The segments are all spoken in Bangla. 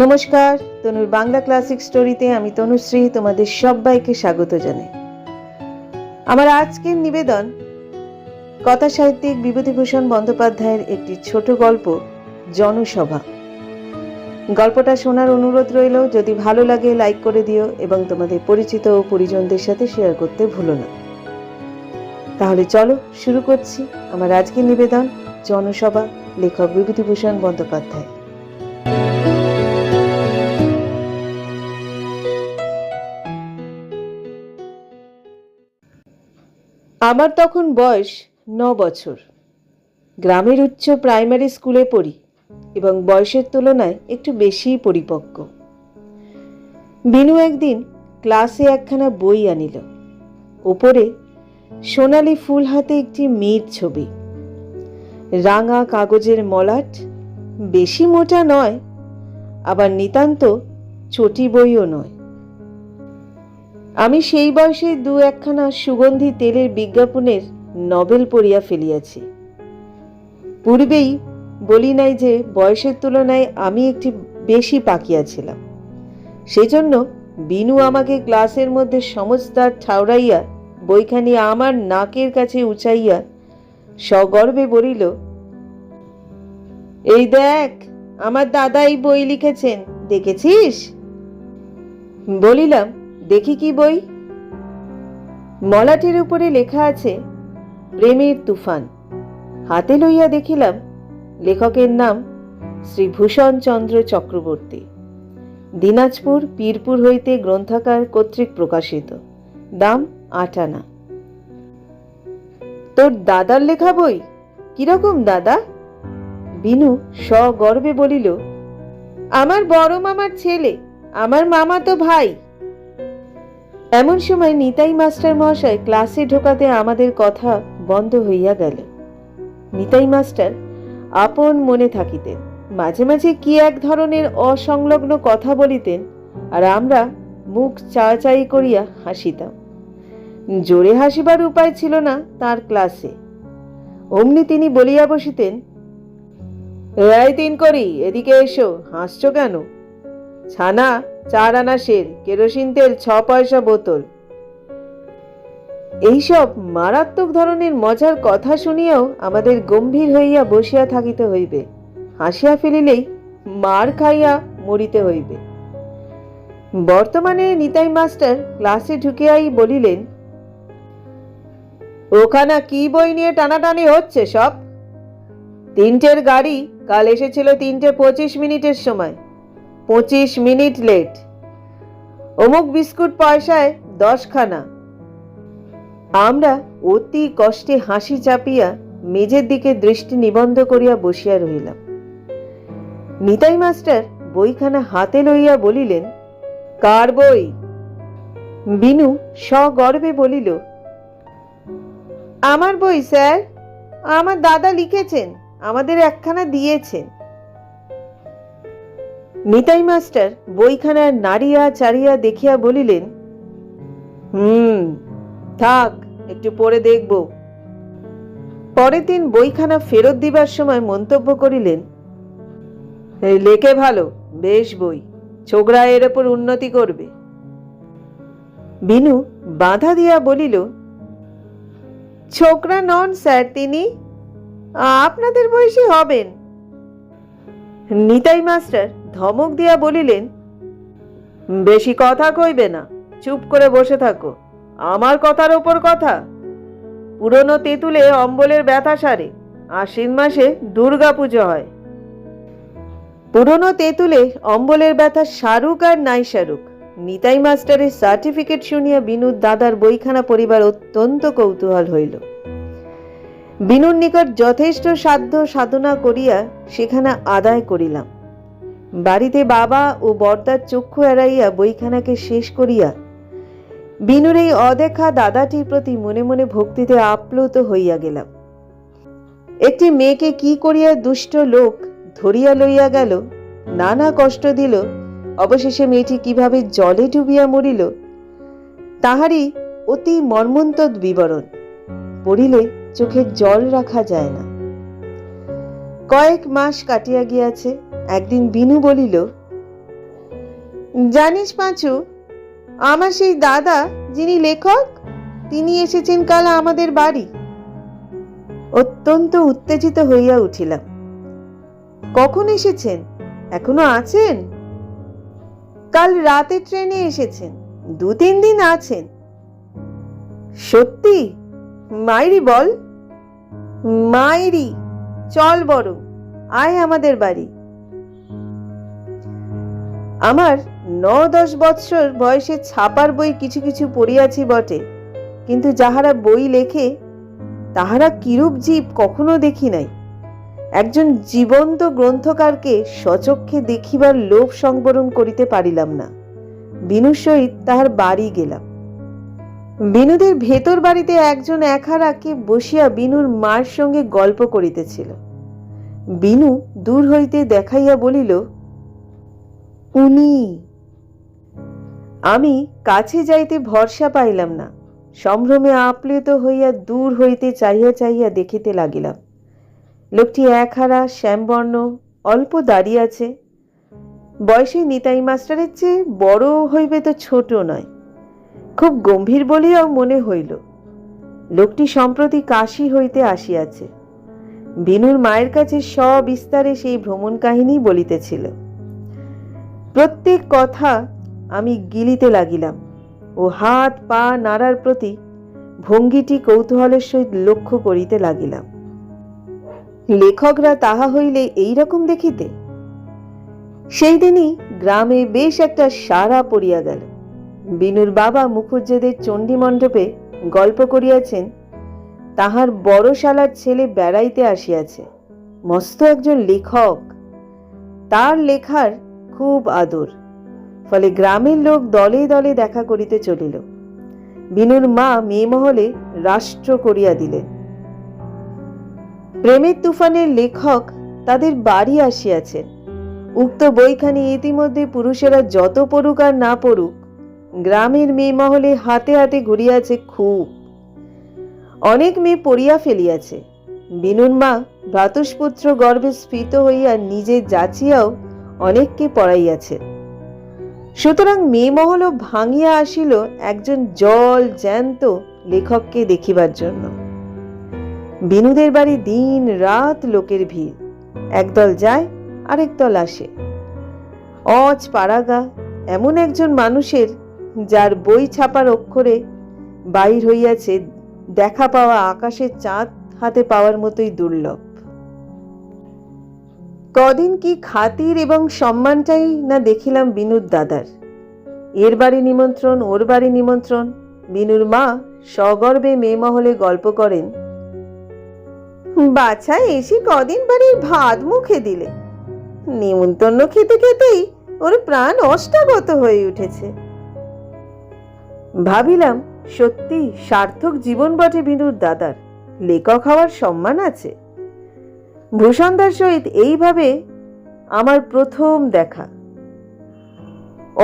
নমস্কার, তনুর বাংলা ক্লাসিক স্টোরিতে আমি তনুশ্রী তোমাদের সবাইকে স্বাগত জানাই। আমার আজকের নিবেদন কথা সাহিত্যিক বিভূতিভূষণ বন্দ্যোপাধ্যায়ের একটি ছোট গল্প জনসভা। গল্পটা শোনার অনুরোধ রইল। যদি ভালো লাগে লাইক করে দিও এবং তোমাদের পরিচিত ও পরিজনদের সাথে শেয়ার করতে ভুলো না। তাহলে চলো শুরু করছি আমার আজকের নিবেদন জনসভা, লেখক বিভূতিভূষণ বন্দ্যোপাধ্যায়। আমার তখন বয়স 9 বছর। গ্রামের উচ্চ প্রাইমারি স্কুলে পড়ি এবং বয়সের তুলনায় একটু বেশিই পরিপক্ক। বিনু একদিন ক্লাসে একখানা বই আনিল। ওপরে সোনালি ফুল হাতে একটি মেয়ের ছবি, রাঙা কাগজের মলাট, বেশি মোটা নয় আবার নিতান্ত চটি বইও নয়। আমি সেই বয়সে দু একখানা সুগন্ধি তেলের বিজ্ঞাপনের নভেল পড়িয়া ফেলিয়াছি। পূর্বেই বলি নাই যে বয়সের তুলনায় আমি একটি বেশি পাকিয়াছিলাম। সেজন্য বিনু আমাকে ক্লাসের মধ্যে সমস্তার ঠাউরাইয়া বইখানি আমার নাকের কাছে উঁচাইয়া সগর্বে বলিল, এই দেখ, আমার দাদা এই বই লিখেছেন, দেখেছিস? বলিলাম, দেখি কি বই? মলাটের উপরে লেখা আছে প্রেমের তুফান। হাতে লইয়া দেখিলাম লেখকের নাম শ্রী ভূষণ চন্দ্র চক্রবর্তী। দিনাজপুর পীরপুর হইতে গ্রন্থাগার কর্তৃক প্রকাশিত। দাম 8 আনা। তোর দাদার লেখা বই? কিরকম দাদা? বিনু সগর্বে বলিল, আমার বড় মামার ছেলে, আমার মামা তো ভাই। এমন সময় নিতাই মাস্টার মহাশয় ক্লাসে ঢোকাতে আমাদের কথা বন্ধ হইয়া গেল। নিতাই মাস্টার আপন মনে থাকিতেন, মাঝে মাঝে কি এক ধরনের অসংলগ্ন কথা বলিতেন, আর আমরা মুখ চাচাই করিয়া হাসিতাম। জোরে হাসিবার উপায় ছিল না তার ক্লাসে। অমনি তিনি বলিয়া বসিতেন, এই 3 করি, এদিকে এসো, হাসছো কেন? ছানা 4 আনা সের, কেরোসিন তেল 6 পয়সা বোতল। এইসব মারাত্মক ধরনের মজার কথা শুনিয়াও আমাদের গম্ভীর হইয়া বসিয়া থাকিতে হইবে। হাসিয়া ফেলিলেই মার খাইয়া মরিতে হইবে। বর্তমানে নিতাই মাস্টার ক্লাসে ঢুকিয়াই বলিলেন, ওখানে কি বই নিয়ে টানাটানি হচ্ছে সব? 3টের গাড়ি কাল এসেছিল 3টে 25 মিনিটের সময়, 25 মিনিট লেট। অমুক বিস্কুট পয়সায় 10 খানা। আমরা অতি কষ্টে হাসি চাপিয়া মেজের দিকে দৃষ্টি নিবন্ধ করিয়া বসিয়া রহিলাম। নিতাই মাস্টার বইখানা হাতে লইয়া বলিলেন, কার বই? বিনু সগর্বে বলিল, আমার বই স্যার, আমার দাদা লিখেছেন, আমাদের একখানা দিয়েছেন। নিতাই মাস্টার বইখানা নাড়িয়া চাড়িয়া দেখিয়া বলিলেন, থাক, একটু পরে দেখব। পরের দিন বইখানা ফেরত দিবার সময় মন্তব্য করিলেন, লেখে ভালো, বেশ বই, ছোকরা এর উপর উন্নতি করবে। বিনু বাধা দিয়া বলিল, ছোকরা নন স্যার, তিনি আপনাদের বয়সী হবেন। নিতাই মাস্টার ধমক দিয়া বলিলেন, বেশি কথা কইবে না, চুপ করে বসে থাকো। আমার কথার ওপর কথা। পুরনো তেঁতুলে অম্বলের ব্যথা সারে, আশ্বিন মাসে দুর্গা পুজো হয়। পুরনো তেঁতুলে অম্বলের ব্যথা সারুক আর নাই সারুক, নিতাই মাস্টারের সার্টিফিকেট শুনিয়া বিনুর দাদার বইখানা পড়িবার অত্যন্ত কৌতূহল হইল। বিনুর নিকট যথেষ্ট সাধ্য সাধনা করিয়া সেখানা আদায় করিলাম। বাড়িতে বাবা ও বর্দার চক্ষু এড়াইয়া বইখানাকে শেষ করিয়া বিনুর এই অদেখা দাদাটির প্রতি মনে মনে ভক্তিতে আপ্লুত হইয়া গেলাম। একটি মেয়েকে কি করিয়া দুষ্ট লোক ধরিয়া লইয়া গেল, নানা কষ্ট দিল, অবশেষে মেয়েটি কিভাবে জলে ডুবিয়া মরিল, তাহারই অতি মর্মন্তদ বিবরণ পড়িলে চোখে জল রাখা যায় না। কয়েক মাস কাটিয়া গিয়াছে। একদিন বিনু বলিল, জানিস পাঁচু, আমার সেই দাদা যিনি লেখক, তিনি এসেছেন কাল আমাদের বাড়ি। অত্যন্ত উত্তেজিত হইয়া উঠিলাম। কখন এসেছেন? এখনো আছেন? কাল রাতে ট্রেনে এসেছেন, 2-3 দিন আছেন। সত্যি? মাইরি বল। মাইরি, চল বরং, আয় আমাদের বাড়ি। আমার 9-10 বৎসর বয়সে ছাপার বই কিছু কিছু পড়িয়াছি বটে, কিন্তু যাহারা বই লেখে তাহারা কিরূপ জীব কখনো দেখি নাই। একজন জীবন্ত গ্রন্থকারকে স্বচক্ষে দেখিবার লোভ সংবরণ করিতে পারিলাম না। বিনুর সহিত তাহার বাড়ি গেলাম। বিনুদের ভেতর বাড়িতে একজন একহারাকে বসিয়া বিনুর মার সঙ্গে গল্প করিতেছিল। বিনু দূর হইতে দেখাইয়া বলিল, উনি। আমি কাছে যাইতে ভরসা পাইলাম না। সম্ভ্রমে আপ্লুত হইয়া দূর হইতে চাহিয়া চাহিয়া দেখিতে লাগিলাম। লোকটি একহারা, শ্যামবর্ণ, অল্প দাড়ি আছে। বয়সে নিতাই মাস্টারের চেয়ে বড় হইবে তো ছোট নয়। খুব গম্ভীর বলিয়াও মনে হইল। লোকটি সম্প্রতি কাশী হইতে আসিয়াছে। বিনুর মায়ের কাছে সবিস্তারে সেই ভ্রমণ কাহিনী বলিতেছিল। প্রত্যেক কথা আমি গিলিতে লাগিলাম ও হাত পা নাড়ার প্রতি ভঙ্গিটি কৌতূহলের সহিত লক্ষ্য করিতে লাগিলাম। লেখকরা তাহা হইলে এই রকম দেখিতে। সেই দিনই গ্রামে বেশ একটা সাড়া পড়িয়া গেল। বিনুর বাবা মুখুজ্জেদের চণ্ডী মণ্ডপে গল্প করিয়াছেন তাহার বড় শালার ছেলে বেড়াইতে আসিয়াছে, মস্ত একজন লেখক। তার লেখার খুব আদর, ফলে গ্রামের লোক দলে দলে দেখা করিতে চলিল। বিনুর মা মেয়ে মহলে রাষ্ট্র করিয়া দিলেন। প্রেমের তুফানের লেখক তাদের বাড়ি আসিয়াছেন। উক্ত বইখানি ইতিমধ্যে পুরুষেরা যত পড়ুক আর না পড়ুক, গ্রামের মেয়ে মহলে হাতে হাতে ঘুরিয়াছে খুব। অনেক মেয়ে পড়িয়া ফেলিয়াছে। বিনুর মা ভ্রাতুষ্পুত্র গর্ভে স্ফীত হইয়া নিজে যাচিয়াও অনেককে পড়াইয়াছে। সুতরাং মেয়ে মহলও ভাঙিয়া আসিল একজন জল জ্যান্ত লেখককে দেখিবার জন্য। বিনুদের বাড়ি দিন রাত লোকের ভিড়। একদল যায়, আরেক দল আসে। অজ পাড়াগা এমন একজন মানুষের, যার বই ছাপার অক্ষরে বাহির হইয়াছে দেখা পাওয়া আকাশের চাঁদ হাতে পাওয়ার মতোই দুর্লভ। কদিন কি খাতির এবং সম্মানটাই না দেখিলাম বিনুর দাদার। এর বাড়ি নিমন্ত্রণ, ওর বাড়ি নিমন্ত্রণ। বিনুর মা সগর্বে মেয়ে মহলে গল্প করেন, বাছা এসে কদিন বাড়ির ভাত মুখে দিলে, নিমন্ত্রণ খেতে খেতেই ওর প্রাণ অষ্টাগত হয়ে উঠেছে। ভাবিলাম সত্যি সার্থক জীবন বটে বিনুর দাদার, লেখক হওয়ার সম্মান আছে। ভূষণদার সহিত এইভাবে আমার প্রথম দেখা।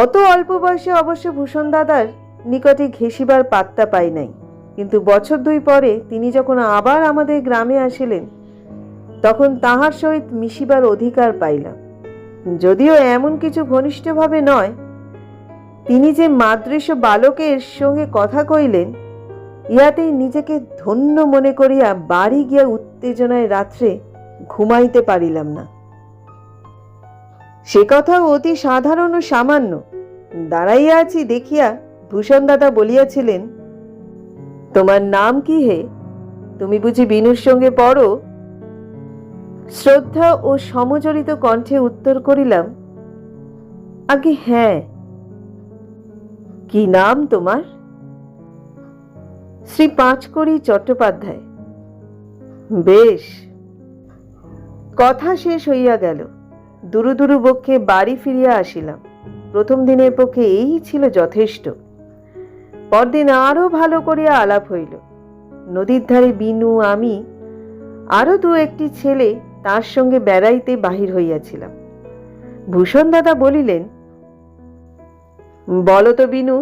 অত অল্প বয়সে অবশ্য ভূষণ দাদার নিকটে ঘেঁষিবার পাত্তা পাই নাই, কিন্তু বছর 2 পরে তিনি যখন আবার আমাদের গ্রামে আসিলেন, তখন তাহার সহিত মিশিবার অধিকার পাইলাম। যদিও এমন কিছু ঘনিষ্ঠভাবে নয়, তিনি যে মাদৃশ বালকের সঙ্গে কথা কইলেন, ইহাতেই নিজেকে ধন্য মনে করিয়া বাড়ি গিয়া উত্তেজনায় রাত্রে ঘুমাইতে পারিলাম না। সে কথাও অতি সাধারণ ও সামান্য। দাঁড়াইয়া আছি দেখিয়া ভূষণ দাদা বলিয়াছিলেন, তোমার নাম কি হে? তুমি বুঝি বিনুর সঙ্গে পড়ো? শ্রদ্ধা ও সমজড়িত কণ্ঠে উত্তর করিলাম, আগে হ্যাঁ। কি নাম তোমার? শ্রী পাঁচকড়ি চট্টোপাধ্যায়। বেশ। কথা শেষ হইয়া গেল। দুরু দুরু বক্ষে বাড়ি ফিরিয়া আসিলাম। প্রথম দিনের পক্ষে এই ছিল যথেষ্ট। পরদিন আরো ভালো করিয়া আলাপ হইল। নদীর ধারে বিনু, আমি, আরো 2-1টি ছেলে তার সঙ্গে বেড়াইতে বাহির হইয়াছিলাম। ভূষণ দাদা বলিলেন, বলো তো বিনু,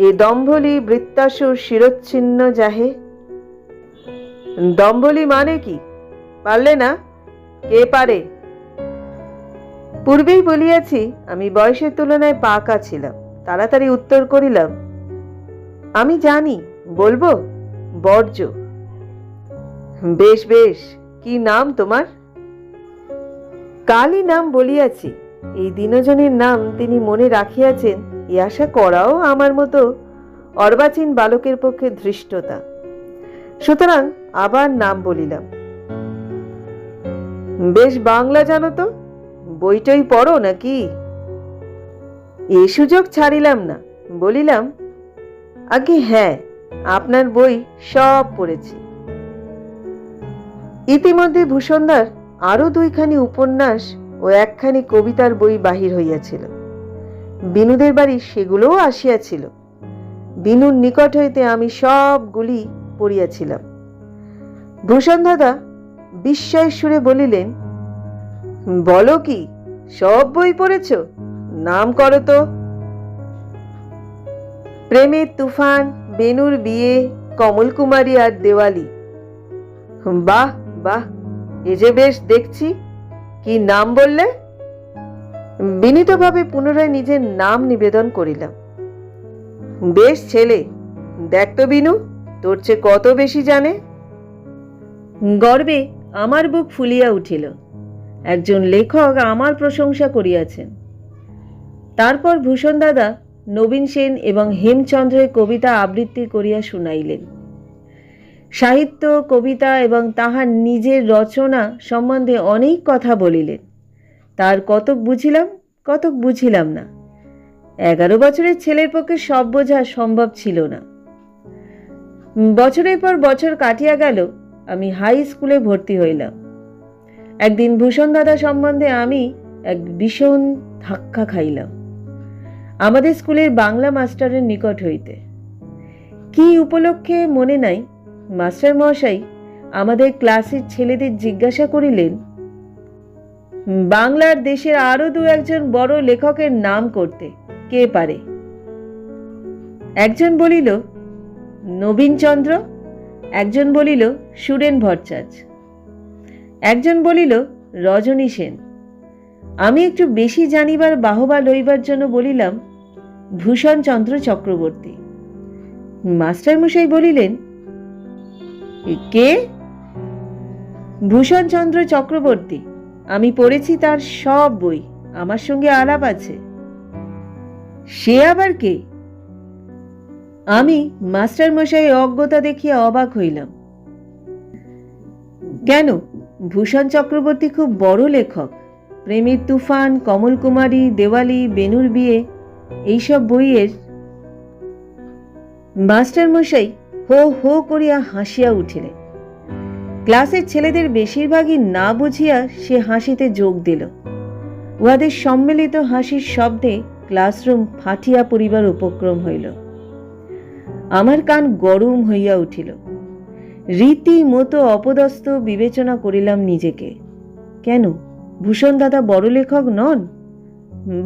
এ দম্ভলি বৃত্তাসুর শিরচ্ছিন্ন যাহে। দম্ভলি মানে কি? পারলে না? কে পারে? পূর্বেই বলিয়াছি আমি বয়সের তুলনায় পাকা ছিলাম। তাড়াতাড়ি উত্তর করিলাম, আমি জানি, বলবো? বর্জ্য। বেশ বেশ, কি নাম তোমার? কালই নাম বলিয়াছি। এই দিনজনের নাম তিনি মনে রাখিয়াছেন এ আশা করাও আমার মতো অর্বাচীন বালকের পক্ষে ধৃষ্টতা। সুতরাং আবার নাম বলিলাম। বেশ বাংলা জানো তো? বইটই পড়ো নাকি? এ সুযোগ ছাড়িলাম না, বলিলাম, আগে হ্যাঁ, আপনার বই সব পড়েছি। ইতিমধ্যে ভূষণদার আরো 2খানি উপন্যাস ও 1খানি কবিতার বই বাহির হইয়াছিল। বিনুদের বাড়ি সেগুলোও আসিয়াছিল। বিনুর নিকট হইতে আমি সবগুলি পড়িয়াছিলাম। ভূষণ দাদা বিস্ময়ের সুরে বলিলেন, বলো কি, সব বই পড়েছ? নাম করো তো। প্রেমের তুফান, বেনুর বিয়ে, কমল কুমারী আর দেওয়ালি। বাহ বাহ, এ যে বেশ দেখছি। কি নাম বললে? বিনীতভাবে পুনরায় নিজের নাম নিবেদন করিলাম। বেশ ছেলে, দেখ তো বিনু, তোর চেয়ে কত বেশি জানে। গর্বে আমার বুক ফুলিয়া উঠিল। একজন লেখক আমার প্রশংসা করিয়াছেন। তারপর ভূষণ দাদা নবীন সেন এবং হেমচন্দ্রের কবিতা আবৃত্তি করিয়া শুনাইলেন। সাহিত্য, কবিতা এবং তাহার নিজের রচনা সম্বন্ধে অনেক কথা বলিলেন। তার কতক বুঝিলাম, কতক বুঝিলাম না। 11 বছরের ছেলের পক্ষে সব বোঝা সম্ভব ছিল না। বছরের পর বছর কাটিয়া গেল। আমি হাই স্কুলে ভর্তি হইলাম। একদিন ভূষণ দাদা সম্বন্ধে আমি এক ভীষণ ধাক্কা খাইলাম আমাদের স্কুলের বাংলা মাস্টারের নিকট হইতে। কি উপলক্ষে মনে নাই, মাস্টার মশাই আমাদের ক্লাসের ছেলেদের জিজ্ঞাসা করিলেন, বাংলার দেশের আরো 2-1জন বড় লেখকের নাম করতে কে পারে? একজন বলিল নবীনচন্দ্র, একজন বলিল সুরেন ভট্টাচার্য, একজন বলিল রজনী সেন। আমি একটু বেশি জানিবার বাহবা লইবার জন্য বলিলাম ভূষণচন্দ্র চক্রবর্তী। মাস্টার মশাই বলিলেন, কে? ভূষণচন্দ্র চক্রবর্তী। আমি পড়েছি তার সব বই, আমার সঙ্গে আলাপ আছে। সে আবার কে? আমি মাস্টার মশাই অজ্ঞতা দেখিয়া অবাক হইলাম। কেন, ভূষণ চক্রবর্তী খুব বড় লেখক। প্রেমের তুফান, কমল কুমারী, দেওয়ালি, বেনুর বিয়ে, এইসব বইয়ের। মাস্টার মশাই হো হো করিয়া হাসিয়া উঠিলেন। ক্লাসের ছেলেদের বেশিরভাগই না বুঝিয়া সে হাসিতে যোগ দিল। উহাদের সম্মিলিত হাসির শব্দে ক্লাসরুম ফাটিয়া পড়িবার উপক্রম হইল। আমার কান গরম হইয়া উঠিল। রীতিমতো অপদস্থ বিবেচনা করিলাম নিজেকে। কেন, ভূষণ দাদা বড় লেখক নন?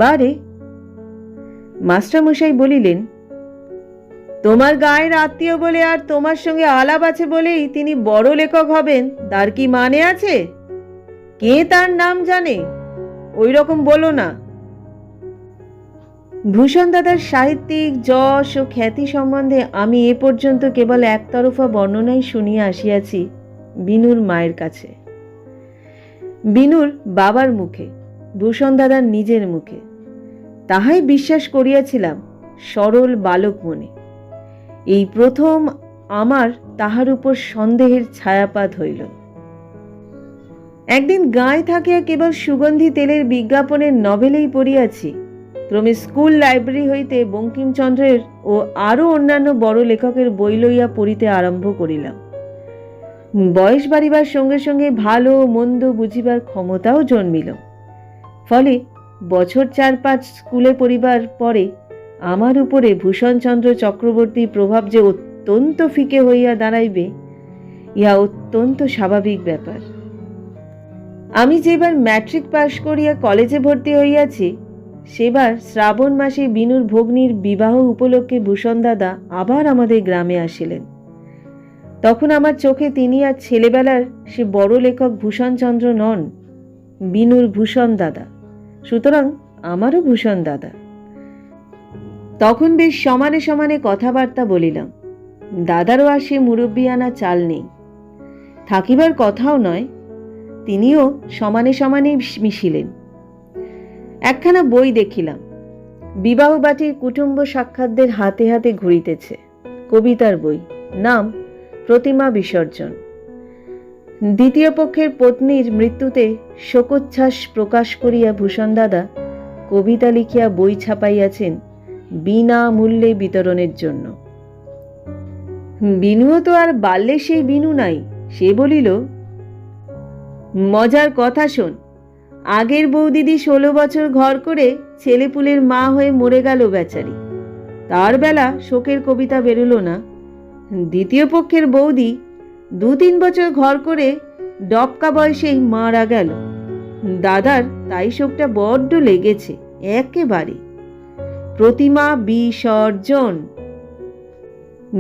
বারে। মাস্টারমশাই বলিলেন, তোমার গায়ের আত্মীয় বলে আর তোমার সঙ্গে আলাপ আছে বলেই তিনি বড় লেখক হবেন তার কি মানে আছে? কে তার নাম জানে? ওই রকম বলো না। ভূষণ দাদার সাহিত্যিক যশ ও খ্যাতি সম্বন্ধে আমি এ পর্যন্ত কেবল একতরফা বর্ণনাই শুনিয়া আসিয়াছি বিনুর মায়ের কাছে, বিনুর বাবার মুখে, ভূষণ দাদার নিজের মুখে। তাহাই বিশ্বাস করিয়াছিলাম সরল বালক মনে। এই প্রথম আমার তাহার উপর সন্দেহের ছায়াপাত হইল। একদিন গায়ে থাকিয়া কেবল সুগন্ধি তেলের বিজ্ঞাপনের নভেলেই পড়িয়াছি। ক্রমে স্কুল লাইব্রেরি হইতে বঙ্কিমচন্দ্রের ও আরও অন্যান্য বড় লেখকের বই লইয়া পড়িতে আরম্ভ করিলাম। বয়স বাড়িবার সঙ্গে সঙ্গে ভালো মন্দ বুঝিবার ক্ষমতাও জন্মিল। ফলে বছর 4-5 স্কুলে পড়িবার পরে আমার উপরে ভূষণচন্দ্র চক্রবর্তীর প্রভাব যে অত্যন্ত ফিকে হইয়া দাঁড়াইবে, ইহা অত্যন্ত স্বাভাবিক ব্যাপার। আমি যেবার ম্যাট্রিক পাশ করিয়া কলেজে ভর্তি হইয়াছি, সেবার শ্রাবণ মাসে বিনুর ভগ্নীর বিবাহ উপলক্ষে ভূষণ দাদা আবার আমাদের গ্রামে আসিলেন। তখন আমার চোখে তিনি আর ছেলেবেলার সে বড় লেখক ভূষণচন্দ্র নন, বিনুর ভূষণ দাদা, সুতরাং আমারও ভূষণ দাদা। তখন বেশ সমানে সমানে কথাবার্তা বলিলাম। দাদারও আর সে মুরব্বিয়ানা চাল নেই, থাকিবার কথাও নয়। তিনিও সমানে সমানে মিশিলেন। একখানা বই দেখিলাম, বিবাহবাটির কুটুম্ব সাক্ষাৎদের হাতে হাতে ঘুরিতেছে। কবিতার বই, নাম প্রতিমা বিসর্জন। দ্বিতীয় পক্ষের পত্নীর মৃত্যুতে শোকোচ্ছ্বাস প্রকাশ করিয়া ভূষণ দাদা কবিতা লিখিয়া বই ছাপাইয়াছেন বিনামূল্যে বিতরণের জন্য। বিনুও তো আর বাল্যে সেই বিনু নাই। সে বলিল, মজার কথা শোন, আগের বৌদিদি 16 বছর ঘর করে ছেলেপুলের মা হয়ে মরে গেল বেচারি। তার বেলা শোকের কবিতা বেরোলো না। দ্বিতীয় পক্ষের বৌদি 2-3 বছর ঘর করে ডবকা বয়সেই মারা গেল। দাদার তাই শোকটা বড্ড লেগেছে একেবারে। প্রতিমা বিসর্জন।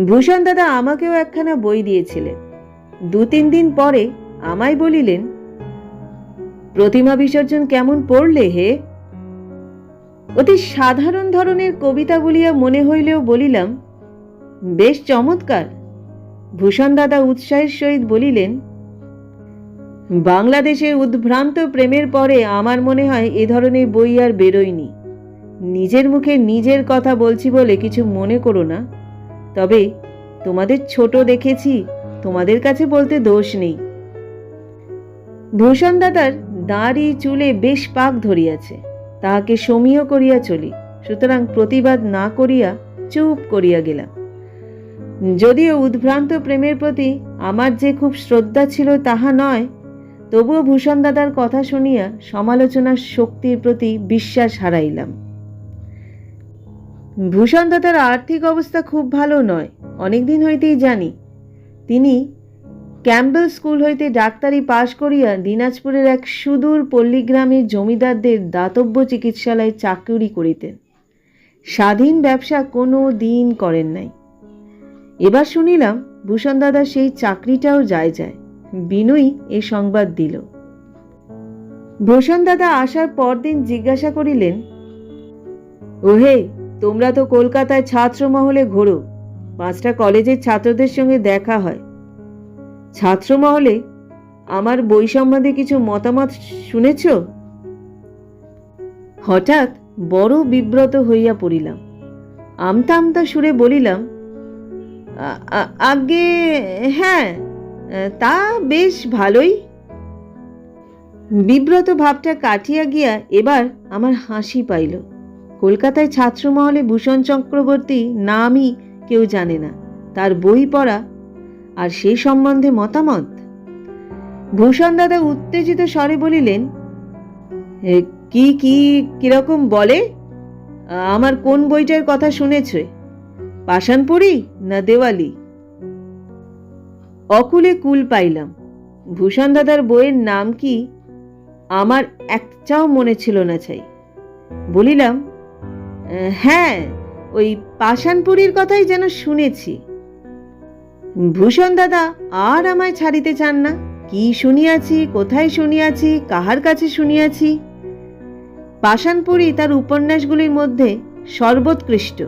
ভূষণ দাদা আমাকেও একখানা বই দিয়েছিলেন। 2-3 দিন পরে আমায় বলিলেন, প্রতিমা বিসর্জন কেমন পড়লে হে? অতি সাধারণ ধরনের কবিতা বলিয়া মনে হইলেও বলিলাম, বেশ চমৎকার। ভূষণ দাদা উৎসাহের সহিত বলিলেন, বাংলাদেশের উদ্ভ্রান্ত প্রেমের পরে আমার মনে হয় এ ধরনের বই আর বেরোয়নি। নিজের মুখে নিজের কথা বলছি বলে কিছু মনে করো না। তবে তোমাদের ছোট দেখেছি, তোমাদের কাছে বলতে দোষ নেই। ভূষণ দাদার দাড়ি চুলে বেশ পাক ধরিয়াছে, তাহাকে সমীহ করিয়া চলি। সুতরাং প্রতিবাদ না করিয়া চুপ করিয়া গেলাম। যদিও উদ্ভ্রান্ত প্রেমের প্রতি আমার যে খুব শ্রদ্ধা ছিল তাহা নয়, তবুও ভূষণ দাদার কথা শুনিয়া সমালোচনার শক্তির প্রতি বিশ্বাস হারাইলাম। ভূষণ দাদার আর্থিক অবস্থা খুব ভালো নয়, অনেকদিন হইতেই জানি। তিনি ক্যাম্বেল স্কুল হইতে ডাক্তারি পাশ করিয়া দিনাজপুরের এক সুদূর পল্লীগ্রামের জমিদারদের দাতব্য চিকিৎসালয়ে চাকরি করিতেন। স্বাধীন ব্যবসা কোনো দিন করেন নাই। এবার শুনিলাম ভূষণ দাদা সেই চাকরিটাও যায়। বিনুই এ সংবাদ দিল। ভূষণ দাদা আসার পরদিন জিজ্ঞাসা করিলেন, ওহে, তোমরা তো কলকাতায় ছাত্র মহলে ঘোরো, 5টা কলেজের ছাত্রদের সঙ্গে দেখা হয়। ছাত্র মহলে আমার বই সম্বন্ধে কিছু মতামত শুনেছ? হঠাৎ বড় বিব্রত হইয়া পড়িলাম। আমতা আমতা সুরে বলিলাম, আগে হ্যাঁ, তা বেশ ভালোই। বিব্রত ভাবটা কাটিয়া গিয়া এবার আমার হাসি পাইল। কলকাতায় ছাত্রমহলে ভূষণ চক্রবর্তী নামই কেউ জানে না, তার বই পড়া আর সে সম্বন্ধে মতামত। ভূষণ দাদা উত্তেজিত স্বরে বলিলেন, কি কি কিরকম বলে? আমার কোন বইটার কথা শুনেছ? পাষাণপুরী না দেওয়ালি? অকুলে কুল পাইলাম। ভূষণ দাদার বইয়ের নাম কি আমার একটাও মনে ছিল না। চাই বলিলাম, হ্যাঁ, ওই পাষাণপুরীর কথাই যেন শুনেছি। ভূষণ দাদা আর আমায় ছাড়িতে চান না। কি শুনিয়াছি, কোথায় শুনিয়াছি, কাহার কাছে শুনিয়াছি? পাষাণপুরী তার উপন্যাসগুলির মধ্যে সর্বোৎকৃষ্ট।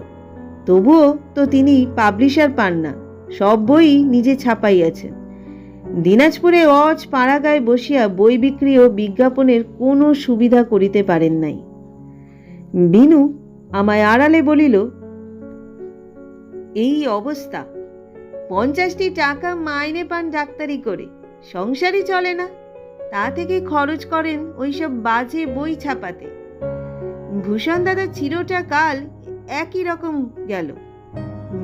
তবুও তো তিনি পাবলিশার পান না, সব বই নিজে ছাপাইয়াছেন। দিনাজপুরে অজ পাড়াগায় বসিয়া বই বিক্রি ও বিজ্ঞাপনের কোনো সুবিধা করিতে পারেন নাই। বিনু আমায় আড়ালে বলিল, এই অবস্থা, 50টি টাকা মাইনে পান ডাক্তারি করে, সংসারই চলে না, তা থেকে খরচ করেন ওইসব বাজে বই ছাপাতে। ভূষণ দাদা চিরটা কাল একই রকম গেল।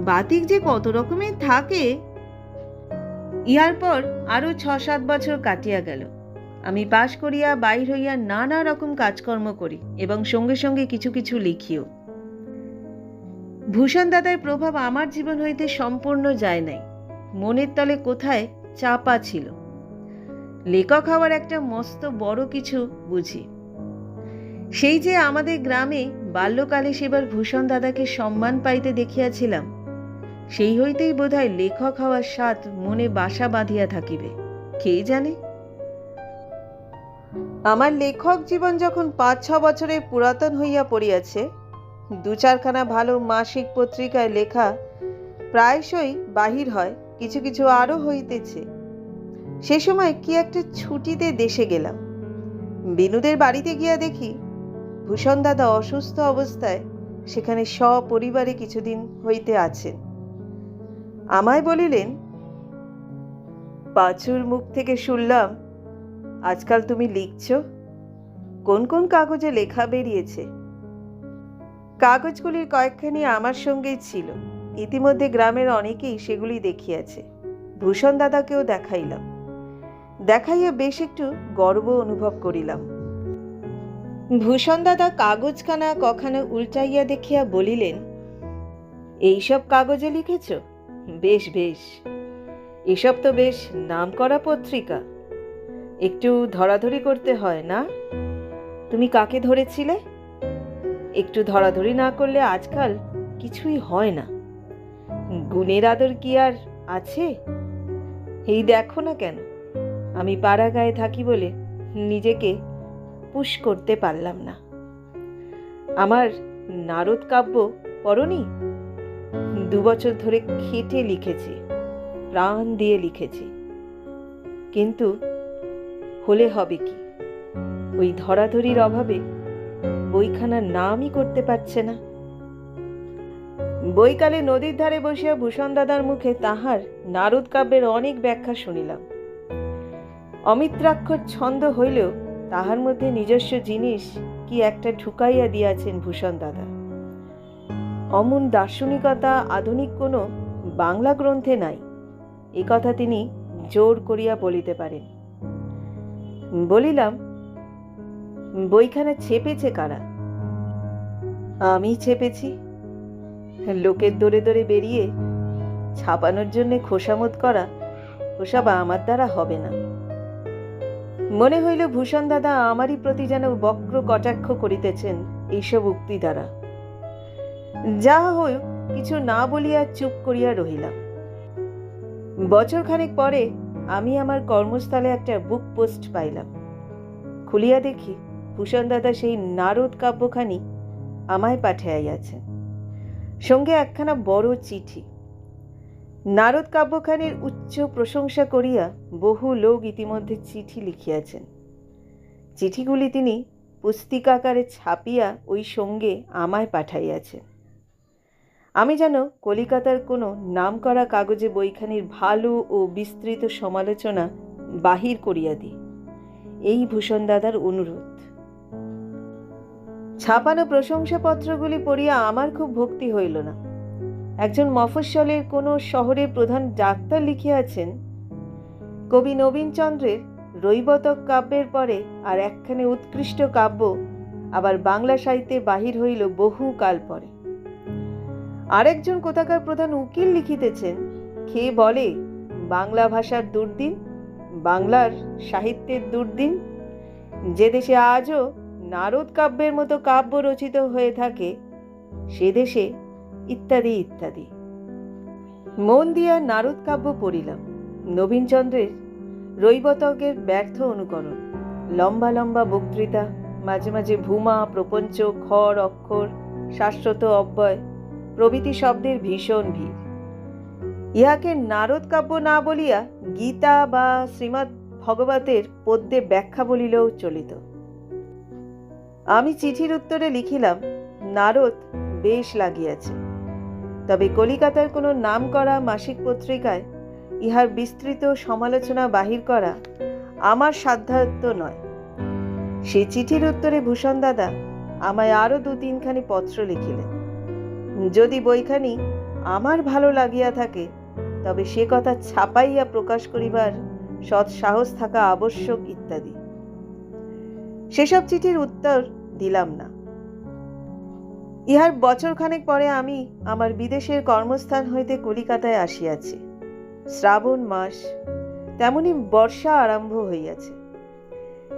বাতিক যে কত রকমের থাকে। ইহার পর আরো 6-7 বছর কাটিয়া গেল। আমি পাশ করিয়া বাইর হইয়া নানা রকম কাজকর্ম করি এবং সঙ্গে সঙ্গে কিছু কিছু লিখিও। ভূষণ দাদার প্রভাব আমার জীবন হইতে সম্পূর্ণ যায় নাই। মনের তলে কোথায় চাপা ছিল। লেখক হওয়ার একটা মস্ত বড় কিছু বুঝি। সেই যে আমাদের গ্রামে বাল্যকালে সেবার ভূষণ দাদাকে সম্মান পাইতে দেখিয়াছিলাম, সেই হইতেই বোধহয় লেখক হওয়ার স্বাদ মনে বাসা বাঁধিয়া থাকিবে, কে জানে। আমার লেখক জীবন যখন 5-6 বছরের পুরাতন হইয়া পড়িয়াছে, 2-4খানা ভালো মাসিক পত্রিকায় লেখা প্রায়শই বাহির হয়, কিছু কিছু আরও হইতেছে। সে সময় কি একটা ছুটিতে দেশে গেলাম। বিনুদের বাড়িতে গিয়া দেখি ভূষণ দাদা অসুস্থ অবস্থায় সেখানে সপরিবারে কিছুদিন হইতে আছেন। আমায় বলিলেন, পাঁচুর মুখ থেকে শুনলাম আজকাল তুমি লিখছ। কোন কোন কাগজে লেখা বেরিয়েছে? কাগজগুলির কয়েকখানি আমার সঙ্গেই ছিল। ইতিমধ্যে গ্রামের অনেকেই সেগুলি দেখিয়াছে। ভূষণ দাদাকেও দেখাইলাম। দেখাইয়া বেশ একটু গর্ব অনুভব করিলাম। ভূষণ দাদা কাগজখানা কখানা উল্টাইয়া দেখিয়া বলিলেন, এইসব কাগজে লিখেছ? বেশ বেশ, এসব তো বেশ নামকরা পত্রিকা। একটু ধরাধরি করতে হয় না? তুমি কাকে ধরেছিলে? একটু ধরাধরি না করলে আজকাল কিছুই হয় না। গুণের আদর কি আর আছে? এই দেখো না কেন, আমি পাড়া গায়ে থাকি বলে নিজেকে পুশ করতে পারলাম না। আমার নারদ কাব্য পড়নি? 2 বছর ধরে খেটে লিখেছি, প্রাণ দিয়ে লিখেছি, কিন্তু হলে হবে কি? ওই ধরাধরির অভাবে বইখানার নামই করতে পারছে না। বৈকালে নদীর ধারে বসিয়া ভূষণ দাদার মুখে তাহার নারদ কাব্যের অনেক ব্যাখ্যা শুনিলাম। অমিত্রাক্ষর ছন্দ হইলেও তাহার মধ্যে নিজস্ব জিনিস কি একটা ঢুকাইয়া দিয়াছেন ভূষণ দাদা। অমন দার্শনিকতা আধুনিক কোনো বাংলা গ্রন্থে নাই, এ কথা তিনি জোর করিয়া বলিতে পারেন। বলিলাম, বইখানা ছেপেছে কারা? আমি ছেপেছি। লোকের দৌড়ে দৌড়ে বেরিয়ে ছাপানোর জন্য খোসামত করা ওসব আমার দ্বারা হবে না। মনে হইল ভূষণ দাদা আমারই প্রতি যেন বক্র কটাক্ষ করিতেছেন এইসব উক্তি দ্বারা। যা হোক, কিছু না বলিয়া চুপ করিয়া রহিলাম। বছরখানেক পরে আমি আমার কর্মস্থলে একটা বুক পোস্ট পাইলাম। খুলিয়া দেখি ভূষণ দাদা সেই নারদ কাব্যখানি আমায় পাঠাইয়াছেন, সঙ্গে একখানা বড় চিঠি। নারদ কাব্যখানির উচ্চ প্রশংসা করিয়া বহু লোক ইতিমধ্যে চিঠি লিখিয়াছেন। চিঠিগুলি তিনি পুস্তিকাকারে ছাপিয়া ওই সঙ্গে আমায় পাঠাইয়াছেন। আমি যেন কলিকাতার কোনো নামকরা কাগজে বইখানির ভালো ও বিস্তৃত সমালোচনা বাহির করিয়া দিই, এই ভূষণ দাদার অনুরোধ। ছাপানো প্রশংসাপত্রগুলি পড়িয়া আমার খুব ভক্তি হইল না। একজন মফস্বলের কোনো শহরের প্রধান ডাক্তার লিখিয়াছেন, কবি নবীনচন্দ্রের রৈবতক কাব্যের পরে আর একখানে উৎকৃষ্ট কাব্য আবার বাংলা সাহিত্যে বাহির হইল বহু কাল পরে। আরেকজন কোথাকার প্রধান উকিল লিখিতেছেন, খেয়ে বলে বাংলা ভাষার দুর্দিন, বাংলার সাহিত্যের দুর্দিন, যে দেশে আজও নারদ কাব্যের মতো কাব্য রচিত হয়ে থাকে সে দেশে, ইত্যাদি ইত্যাদি। মন দিয়া নারদ কাব্য পড়িলাম। নবীনচন্দ্রের রৈবতকের ব্যর্থ অনুকরণ, লম্বা লম্বা বক্তৃতা, মাঝে মাঝে ভূমা, প্রপঞ্চ, খর, অক্ষর, শাশ্বত, অব্যয় প্রভৃতি শব্দের ভীষণ ভিড়। ইহাকে নারদ কাব্য না বলিয়া গীতা বা শ্রীমদ্ ভগবতের পদ্যে ব্যাখ্যা বলিলেও চলিত। আমি চিঠির উত্তরে লিখিলাম, নারদ বেশ লাগিয়াছে, তবে কলিকাতার কোনো নামকরা মাসিক পত্রিকায় ইহার বিস্তৃত সমালোচনা বাহির করা আমার সাধ্যায়ত্ত নয়। সে চিঠির উত্তরে ভূষণ দাদা আমায় আরও 2-3খানি পত্র লিখিলেন। যদি বইখানি আমার ভালো লাগিয়া থাকে তবে সে কথা ছাপাইয়া প্রকাশ করিবার সৎ সাহস থাকা আবশ্যক, ইত্যাদি। সেসব চিঠির উত্তর দিলাম না। ইহার বছরখানেক পরে আমি আমার বিদেশের কর্মস্থান হইতে কলিকাতায় আসিয়াছি। শ্রাবণ মাস, তেমনি বর্ষা আরম্ভ হইয়াছে।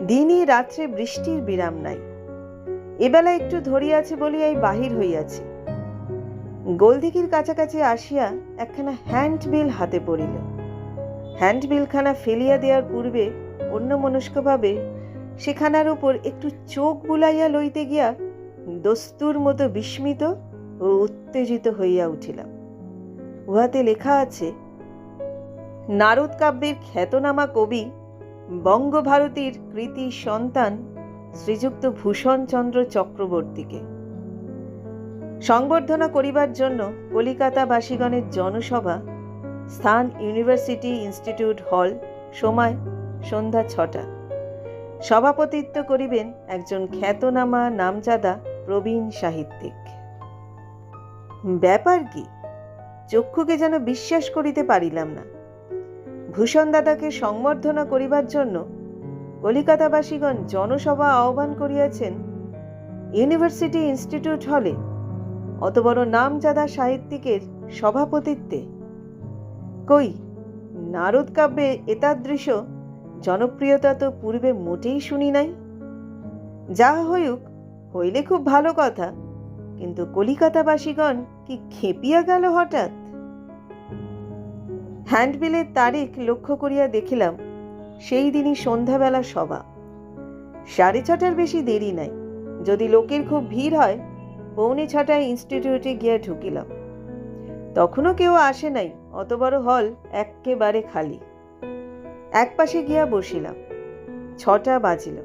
দিনই রাত্রে বৃষ্টির বিরাম নাই। এবেলা একটু ধরিয়াছে বলিয়াই বাহির হইয়াছি। গোলদিঘির কাছাকাছি আসিয়া একখানা হ্যান্ডবিল হাতে পড়িল। হ্যান্ডবিলখানা ফেলিয়া দেওয়ার পূর্বে অন্যমনস্কভাবে সেখানার উপর একটু চোখ বুলাইয়া লইতে গিয়া দস্তুর মতো বিস্মিত ও উত্তেজিত হইয়া উঠিলাম। উহাতে লেখা আছে, নারদ কাব্যের খ্যাতনামা কবি বঙ্গভারতীর কৃতি সন্তান শ্রীযুক্ত ভূষণচন্দ্র চক্রবর্তীকে সংবর্ধনা করিবার জন্য কলিকাতাবাসীগণের জনসভা, স্থান ইউনিভার্সিটি ইনস্টিটিউট হল, সময় সন্ধ্যা 6টা। সভাপতিত্ব করিবেন একজন খ্যাতনামা নামজাদা প্রবীণ সাহিত্যিক। ব্যাপার কি, চক্ষুকে যেন বিশ্বাস করিতে পারিলাম না। ভূষণ দাদাকে সংবর্ধনা করিবার জন্য কলিকাতাবাসীগণ জনসভা আহ্বান করিয়াছেন ইউনিভার্সিটি ইনস্টিটিউট হলে, অত বড় নামজাদা সাহিত্যিকের সভাপতিত্বে। কই, নারদ কাব্যে এতাদৃশ জনপ্রিয়তা তো পূর্বে মোটেই শুনি নাই। যাহা হইউক, হইলে খুব ভালো কথা, কিন্তু কলিকাতাবাসীগণ কি খেপিয়া গেল হঠাৎ? হ্যান্ডবিলের তারিখ লক্ষ্য করিয়া দেখিলাম সেই দিনই সন্ধ্যাবেলা সভা। 6:30টার বেশি দেরি নাই। যদি লোকের খুব ভিড় হয়, 6:45টায় ইনস্টিটিউটে গিয়া ঢুকিলাম। তখনও কেউ আসে নাই, অত বড় হল এক্কেবারে খালি। একপাশে গিয়া বসিলাম। 6টা বাজিল,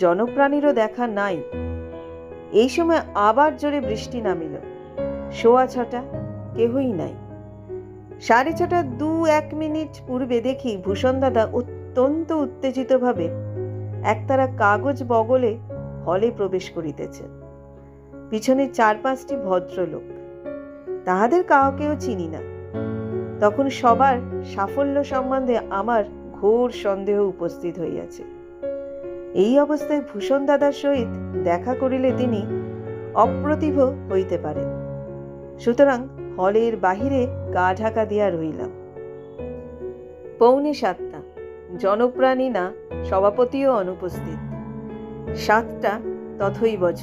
জনপ্রাণীরও দেখা নাই। এই সময় আবার জোরে বৃষ্টি নামিল। 6:15, কেহই নাই। 6:30 2-1 মিনিট পূর্বে দেখি ভূষণ দাদা অত্যন্ত উত্তেজিতভাবে একতারা কাগজ বগলে হলে প্রবেশ করিতেছেন। পিছনে 4-5টি ভদ্রলোক, তাহাদের কাউকেও চিনি না। তখন সবার সাফল্য সম্বন্ধে আমার ঘোর সন্দেহ উপস্থিত হইয়াছে। এই অবস্থায় ভূষণ দাদার সহিত দেখা করিলে তিনি অপ্রতিভ হইতে পারেন। সুতরাং হলের বাহিরে গা ঢাকা দিয়া রইলাম। 6:45, জনপ্রাণী না, সভাপতিও অনুপস্থিত। 7টা তথৈবচ।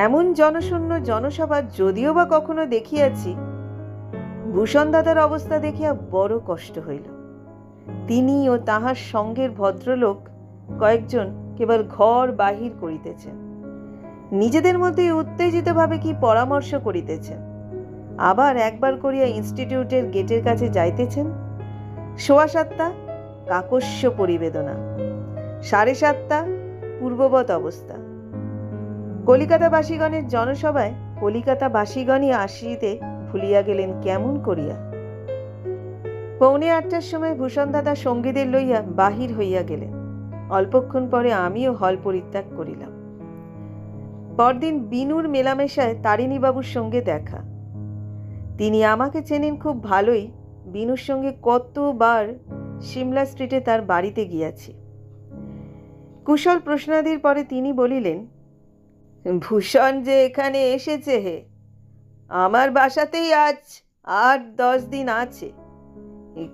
এমন জনশূন্য জনসভা যদিও বা কখনো দেখিয়াছি। ভূষণ দাদার অবস্থা দেখিয়া বড় কষ্ট হইল। তিনি ও তাহার সঙ্গের ভদ্রলোক কয়েকজন কেবল ঘর বাহির করিতেছেন, নিজেদের মধ্যে উত্তেজিতভাবে কি পরামর্শ করিতেছেন। আবার একবার করিয়া ইনস্টিটিউটের গেটের কাছে যাইতেছেন। 7:15, কাকস্য পরিবেদনা। 7:30, পূর্ববৎ অবস্থা। কলিকাতাবাসীগণের জনসভায় কলিকাতাবাসীগণই আসিতে ভুলিয়া গেলেন কেমন করিয়া। 7:45টার সময় ভূষণ দাদা সঙ্গীদের লইয়া বাহির হইয়া গেলেন। অল্পক্ষণ পরে আমিও হল পরিত্যাগ করিলাম। পরদিন বিনুর মেলামেশায় তারিণীবাবুর সঙ্গে দেখা। তিনি আমাকে চেনেন খুব ভালোই। বিনুর সঙ্গে কতবার সিমলা স্ট্রিটে তার বাড়িতে গিয়াছি। কুশল প্রশ্নাদির পরে তিনি বলিলেন, ভূষণ যে এখানে এসেছে হে, আমার বাসাতেই আজ 8-10 দিন আছে।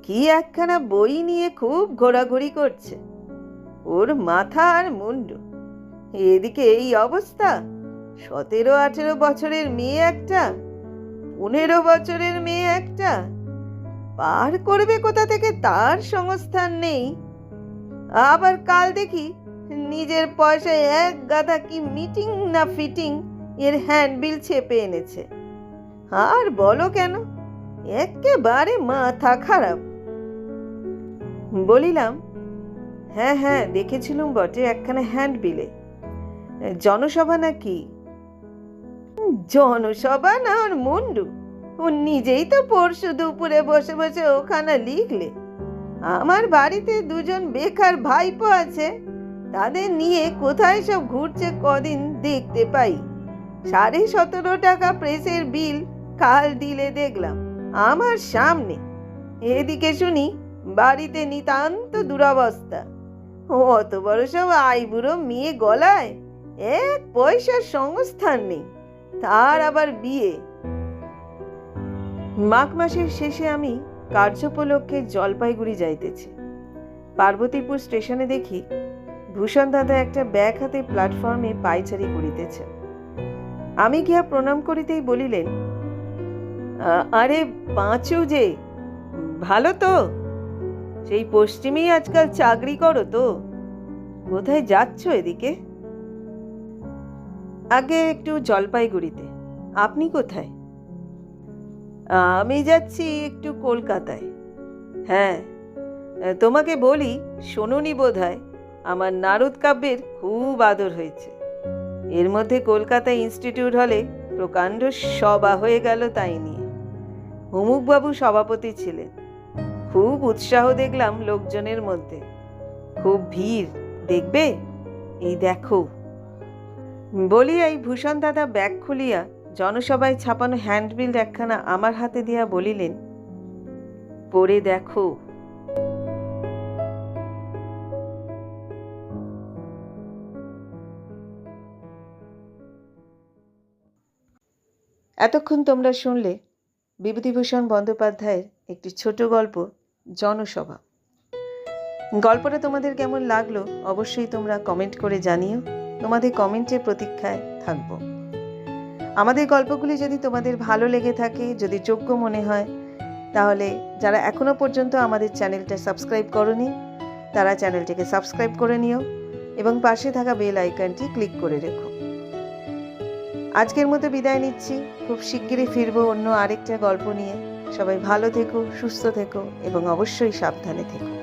কি একখানা বই নিয়ে খুব ঘোরাঘুরি করছে। ওর মাথা আর মুন্ডু। এদিকে এই অবস্থা। 17-18 বছরের মেয়ে একটা, 15 বছরের মেয়ে একটা, পার করবে কোথা থেকে তার সংস্থান নেই। আবার কাল দেখি নিজের পয়সায় এক গাদা কি মিটিং না ফিটিং এর হ্যান্ডবিল চেপে এনেছে। আর বলো কেন, একেবারে মাথা খারাপ। বলিলাম, হ্যাঁ দেখেছিলুম বটে একখানা হ্যান্ডবিলে। জনসভা নাকি? জনসভা না ওর মুন্ডু। ও নিজেই তো পরশু দুপুরে বসে বসে ওখানে লিখলে। আমার বাড়িতে 2জন বেকার ভাইপো আছে, তাদের নিয়ে কোথায় সব ঘুরছে কদিন দেখতে পাই। 17.5 টাকা প্রেসের বিল কাল দিলে দেখলাম আমার সামনে। এদিকে শুনি বাড়িতে নিতান্ত দুরবস্থা। অত বড় সব আইবুড়ো মেয়ে গলায় 1 পয়সার সংস্থান নেই, তার আবার বিয়ে। মাঘ মাসের শেষে আমি কার্যোপলক্ষে জলপাইগুড়ি যাইতেছি। পার্বতীপুর স্টেশনে দেখি ভূষণ দাদা একটা ব্যাগ হাতে প্ল্যাটফর্মে পায়চারি করিতেছে। আমি গিয়া প্রণাম করিতেই বলিলেন, আরে পাঁচু যে, ভালো তো? সেই পশ্চিমেই আজকাল চাকরি করো তো? কোথায় যাচ্ছ এদিকে? আগে একটু জলপাইগুড়িতে। আপনি কোথায়? আমি যাচ্ছি একটু কলকাতায়। হ্যাঁ, তোমাকে বলি, শোনোনি বোধহয়, আমার নারদ কাব্যের খুব আদর হয়েছে। এর মধ্যে কলকাতা ইনস্টিটিউট হলে প্রকাণ্ড সভা হয়ে গেল তাই নিয়ে। হুমুকবাবু সভাপতি ছিলেন। খুব উৎসাহ দেখলাম লোকজনের মধ্যে। খুব ভিড়, দেখবে? এই দেখো। বলিয়াই ভূষণ দাদা ব্যাগ খুলিয়া জনসভায় ছাপানো হ্যান্ডবিল একখানা আমার হাতে দিয়া বলিলেন, পড়ে দেখো। এতক্ষণ তোমরা শুনলে বিভূতিভূষণ বন্দ্যোপাধ্যায়ের একটি ছোট গল্প, জনসভা। গল্পটা তোমাদের কেমন লাগলো অবশ্যই তোমরা কমেন্ট করে জানিও। তোমাদের কমেন্টের প্রতীক্ষায় থাকবো। আমাদের গল্পগুলি যদি তোমাদের ভালো লেগে থাকে, যদি যোগ্য মনে হয়, তাহলে যারা এখনো পর্যন্ত আমাদের চ্যানেলটা সাবস্ক্রাইব করোনি তারা চ্যানেলটিকে সাবস্ক্রাইব করে নিও এবং পাশে থাকা বেল আইকনটি ক্লিক করে রেখো। আজকের মতো বিদায় নিচ্ছি। খুব শিগগিরই ফিরবো অন্য আরেকটা গল্প নিয়ে। সবাই ভালো থেকো, সুস্থ থেকো এবং অবশ্যই সাবধানে থেকো।